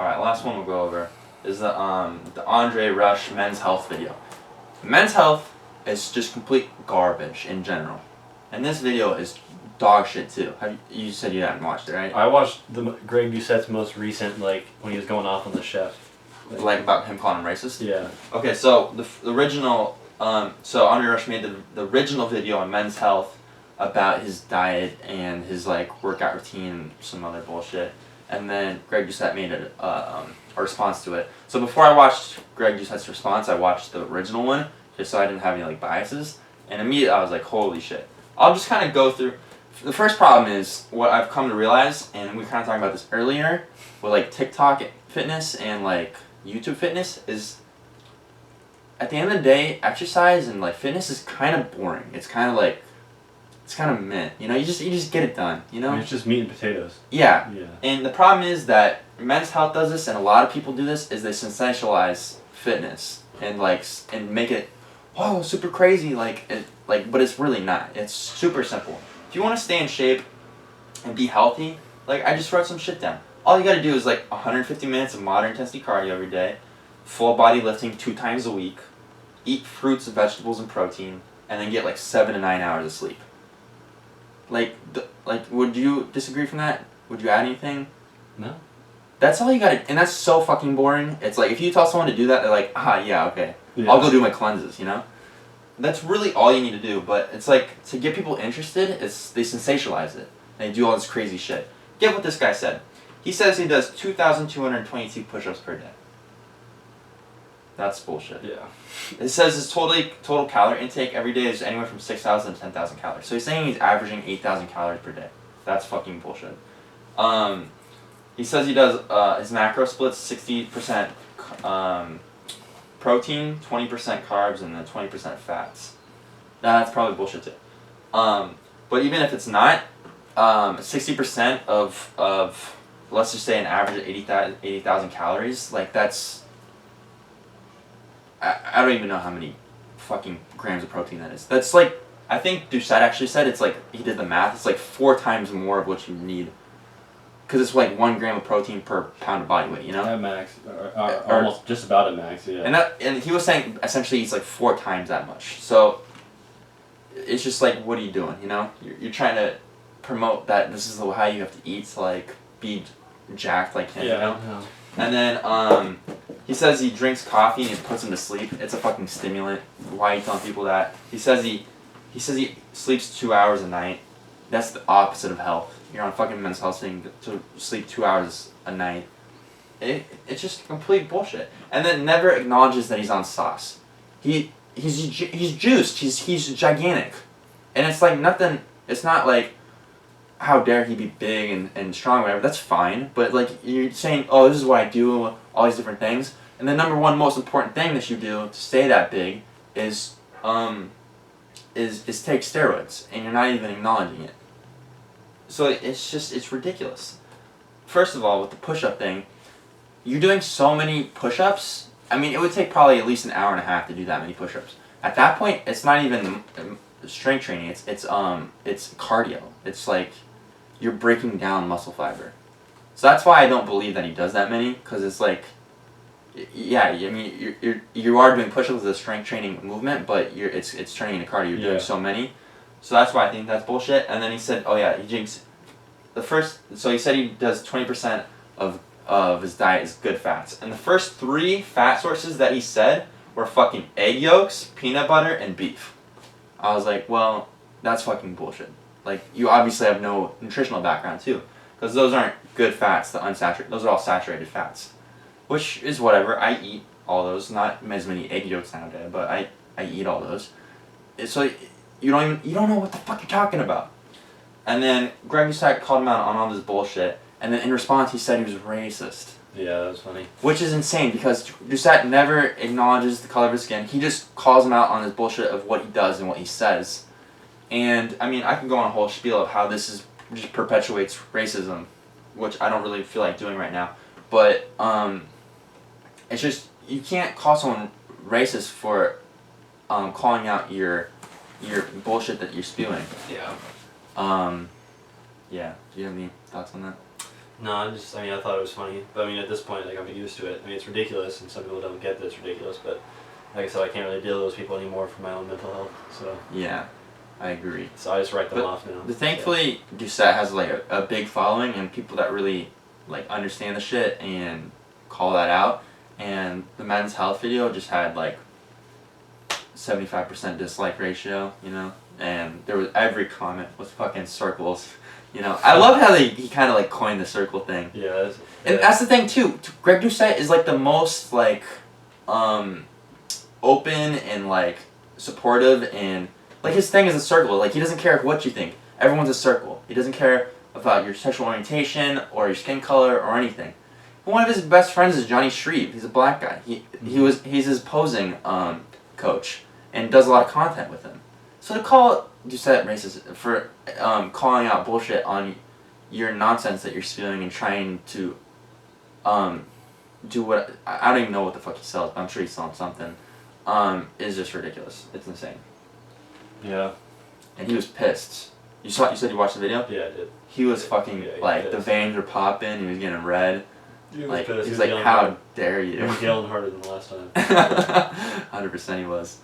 Alright, last one we'll go over is the Andre Rush Men's Health video. Men's Health is just complete garbage in general. And this video is dog shit too. You said you hadn't watched it, right? I watched Greg Doucette's most recent, like, when he was going off on the chef. Like about him calling him racist? Yeah. Okay, so the original, so Andre Rush made the original video on Men's Health about his diet and his like workout routine and some other bullshit. And then Greg Doucette made a response to it. So before I watched Greg Doucette's response, I watched the original one just so I didn't have any like biases. And immediately I was like, holy shit. I'll just kind of go through. The first problem is what I've come to realize, and we kind of talked about this earlier, with like TikTok fitness and like YouTube fitness, is at the end of the day, exercise and like fitness is kind of boring. It's kind of like, it's kind of meh. You know, you just get it done. You know, It's just meat and potatoes. Yeah. Yeah. And the problem is that Men's Health does this, and a lot of people do this, is they sensationalize fitness and like and make it, oh, super crazy, but it's really not. It's super simple. If you want to stay in shape and be healthy, like I just wrote some shit down. All you gotta do is like 150 minutes of moderate intensity cardio every day, full body lifting 2 times a week, eat fruits and vegetables and protein, and then get like 7 to 9 hours of sleep. Like, would you disagree from that? Would you add anything? No. That's all you gotta, and that's so fucking boring. It's like, if you tell someone to do that, they're like, yeah, okay. Yeah. I'll go do my cleanses, you know? That's really all you need to do, but it's like, to get people interested, they sensationalize it. They do all this crazy shit. Get what this guy said. He says he does 2,222 push-ups per day. That's bullshit. Yeah. It says his total calorie intake every day is anywhere from 6,000 to 10,000 calories. So he's saying he's averaging 8,000 calories per day. That's fucking bullshit. He says he does his macro splits 60% protein, 20% carbs, and then 20% fats. That's probably bullshit too. But even if it's not, 60% of let's just say an average of 80,000 calories, like that's, I don't even know how many fucking grams of protein that is. That's like, I think Doucette actually said it's like, he did the math, it's like 4 times more of what you need. Because it's like 1 gram of protein per pound of body weight, you know? At max, almost just about at max, yeah. And he was saying essentially it's like 4 times that much. So it's just like, what are you doing, you know? You're trying to promote that this is how you have to eat to like be jacked like him, you know? Yeah. And then he says he drinks coffee and it puts him to sleep. It's a fucking stimulant. Why are you telling people that? He says he sleeps 2 hours a night. That's the opposite of health. You're on fucking Men's Health saying to sleep 2 hours a night. It's just complete bullshit. And then never acknowledges that he's on sauce. He's juiced. He's gigantic. And it's like nothing. It's not like, how dare he be big and strong, whatever. That's fine. But like you're saying, oh, this is what I do, all these different things. And the number one most important thing that you do to stay that big is take steroids, and you're not even acknowledging it. So it's ridiculous. First of all, with the push-up thing, you're doing so many push-ups. I mean, it would take probably at least an hour and a half to do that many push-ups. At that point, it's not even strength training. It's cardio. It's like you're breaking down muscle fiber. So that's why I don't believe that he does that many, because it's like, yeah, I mean, you are doing push-ups as a strength training movement, but it's turning into cardio. You're doing so many. So that's why I think that's bullshit. And then he said, oh yeah, he drinks so he said he does 20% of his diet is good fats. And the first 3 fat sources that he said were fucking egg yolks, peanut butter, and beef. I was like, well, that's fucking bullshit. Like, you obviously have no nutritional background too, because those aren't good fats, those are all saturated fats. Which is whatever, I eat all those, not as many egg yolks nowadays, but I eat all those. So you don't know what the fuck you're talking about. And then Greg Doucette called him out on all this bullshit, and then in response he said he was racist. Yeah, that was funny. Which is insane, because Doucette never acknowledges the color of his skin. He just calls him out on his bullshit of what he does and what he says. And, I mean, I can go on a whole spiel of how this just perpetuates racism, which I don't really feel like doing right now. But, it's just, you can't call someone racist for calling out your bullshit that you're spewing. Yeah. Yeah. Do you have any thoughts on that? No, I thought it was funny. But I mean, at this point, like, I'm used to it. I mean, it's ridiculous, and some people don't get that it's ridiculous. But like I said, I can't really deal with those people anymore for my own mental health. So Yeah, I agree. so I just write them But off now. thankfully, Doucette has like a big following and people that really like understand the shit and call that out. And the men's health video just had like 75% dislike ratio, you know, and there was every comment was fucking circles. You know, I love how he kind of like coined the circle thing. Yeah, and that's the thing too. Greg Doucette is like the most like open and like supportive, and like his thing is a circle. Like he doesn't care what you think. Everyone's a circle. He doesn't care about your sexual orientation or your skin color or anything. One of his best friends is Johnny Shreve. He's a black guy. He's his posing coach and does a lot of content with him. So to call Doucette racist for calling out bullshit on your nonsense that you're spewing and trying to do what I don't even know what the fuck he sells, but I'm sure he's selling something. Is just ridiculous. It's insane. Yeah. And he was pissed. You said you watched the video? Yeah, I did. He was fucking like pissed. the veins were popping. He was getting red. He was Like pissed. he was like, "How dare you?" He was yelling harder than the last time. 100% he was.